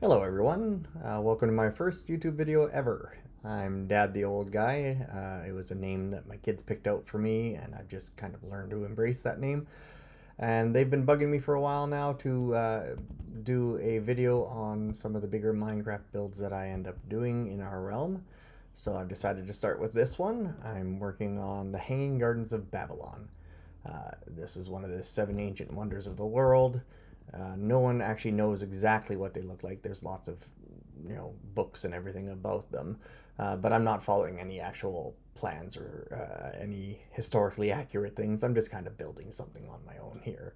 Hello everyone, welcome to my first YouTube video ever. I'm Dad the Old Guy. It was a name that my kids picked out for me and I've just kind of learned to embrace that name. And they've been bugging me for a while now to do a video on some of the bigger Minecraft builds that I end up doing in our realm. So I've decided to start with this one. I'm working on the Hanging Gardens of Babylon. This is one of the seven ancient wonders of the world. No one actually knows exactly what they look like. There's lots of, books and everything about them, but I'm not following any actual plans or any historically accurate things. I'm just kind of building something on my own here.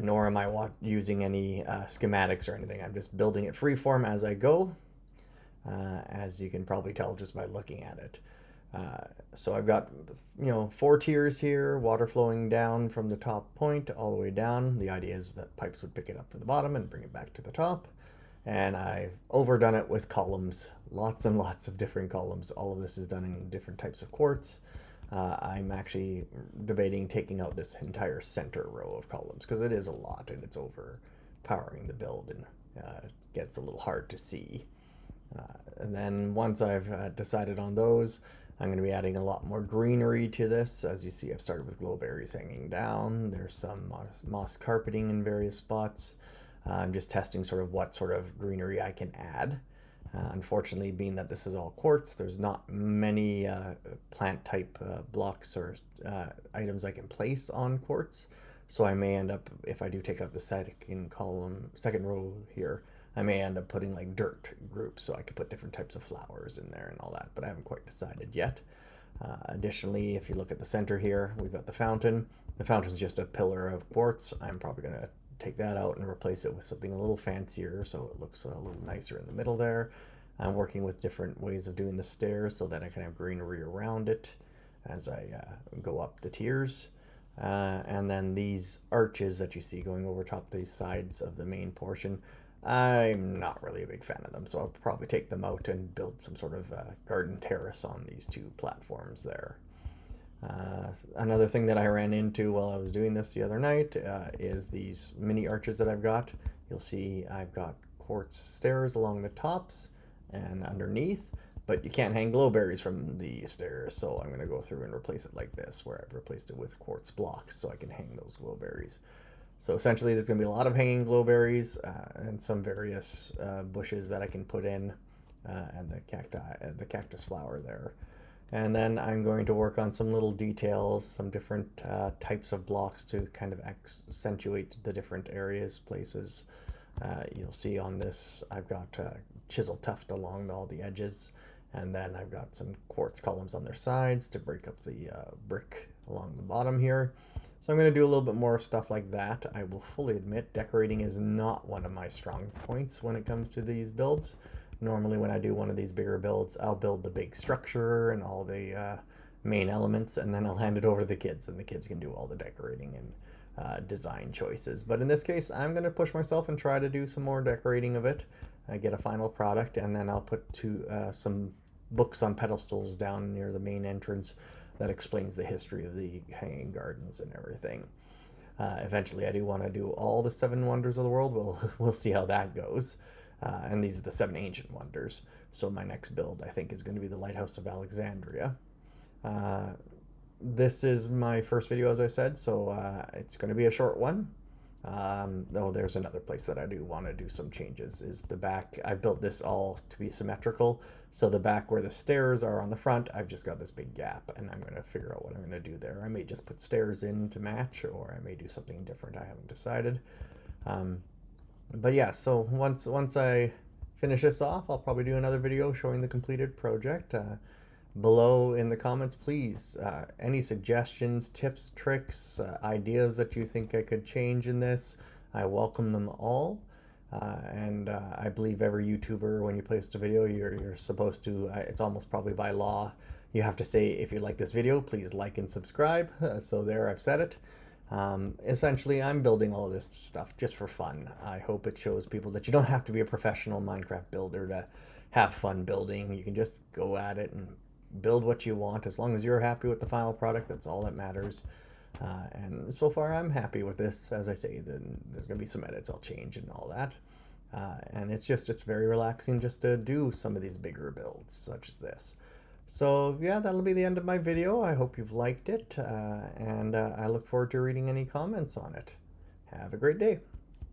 Nor am I using any schematics or anything. I'm just building it freeform as I go, as you can probably tell just by looking at it. So I've got, four tiers here, water flowing down from the top point all the way down. The idea is that pipes would pick it up from the bottom and bring it back to the top. And I've overdone it with columns, lots and lots of different columns. All of this is done in different types of quartz. I'm actually debating taking out this entire center row of columns because it is a lot and it's overpowering the build and it gets a little hard to see. And then once I've decided on those, I'm going to be adding a lot more greenery to this. As you see, I've started with glowberries hanging down. There's some moss carpeting in various spots. I'm just testing sort of what sort of greenery I can add. Unfortunately, being that this is all quartz, there's not many plant type blocks or items I can place on quartz. So I may end up, if I do take out the second row here, I may end up putting like dirt groups so I could put different types of flowers in there and all that, but I haven't quite decided yet. Additionally, if you look at the center here, we've got the fountain. The fountain's just a pillar of quartz. I'm probably going to take that out and replace it with something a little fancier so it looks a little nicer in the middle there. I'm working with different ways of doing the stairs so that I can have greenery around it as I go up the tiers. And then these arches that you see going over top the sides of the main portion, I'm not really a big fan of them, so I'll probably take them out and build some sort of garden terrace on these two platforms there. Another thing that I ran into while I was doing this the other night is these mini arches that I've got. You'll see I've got quartz stairs along the tops and underneath, but you can't hang glowberries from the stairs, so I'm going to go through and replace it like this, where I've replaced it with quartz blocks so I can hang those glowberries. So essentially there's going to be a lot of hanging glowberries and some various bushes that I can put in and the cactus flower there. And then I'm going to work on some little details, some different types of blocks to kind of accentuate the different areas, places. You'll see on this, I've got chisel tuft along all the edges, and then I've got some quartz columns on their sides to break up the brick along the bottom here. So I'm going to do a little bit more stuff like that. I will fully admit decorating is not one of my strong points when it comes to these builds. Normally when I do one of these bigger builds, I'll build the big structure and all the main elements, and then I'll hand it over to the kids, and the kids can do all the decorating and design choices. But in this case, I'm going to push myself and try to do some more decorating of it, get a final product, and then I'll put some books on pedestals down near the main entrance that explains the history of the Hanging Gardens and everything. Eventually, I do want to do all the seven wonders of the world. We'll see how that goes. And these are the seven ancient wonders. So my next build, I think, is going to be the Lighthouse of Alexandria. This is my first video, as I said, so it's going to be a short one. There's another place that I do want to do some changes, is the back. I built this all to be symmetrical, so the back where the stairs are on the front, I've just got this big gap, and I'm going to figure out what I'm going to do there. I may just put stairs in to match, or I may do something different. I haven't decided. But yeah, so once I finish this off, I'll probably do another video showing the completed project. Below in the comments, please, any suggestions, tips, tricks, ideas that you think I could change in this, I welcome them all. And I believe every YouTuber, when you post a video, you're supposed to, it's almost probably by law, you have to say, if you like this video, please like and subscribe. So there, I've said it. Essentially, I'm building all this stuff just for fun. I hope it shows people that you don't have to be a professional Minecraft builder to have fun building. You can just go at it and build what you want. As long as you're happy with the final product, that's all that matters. And so far, I'm happy with this. As I say, then there's going to be some edits I'll change and all that. And it's very relaxing just to do some of these bigger builds such as this. So yeah, that'll be the end of my video. I hope you've liked it, and I look forward to reading any comments on it. Have a great day.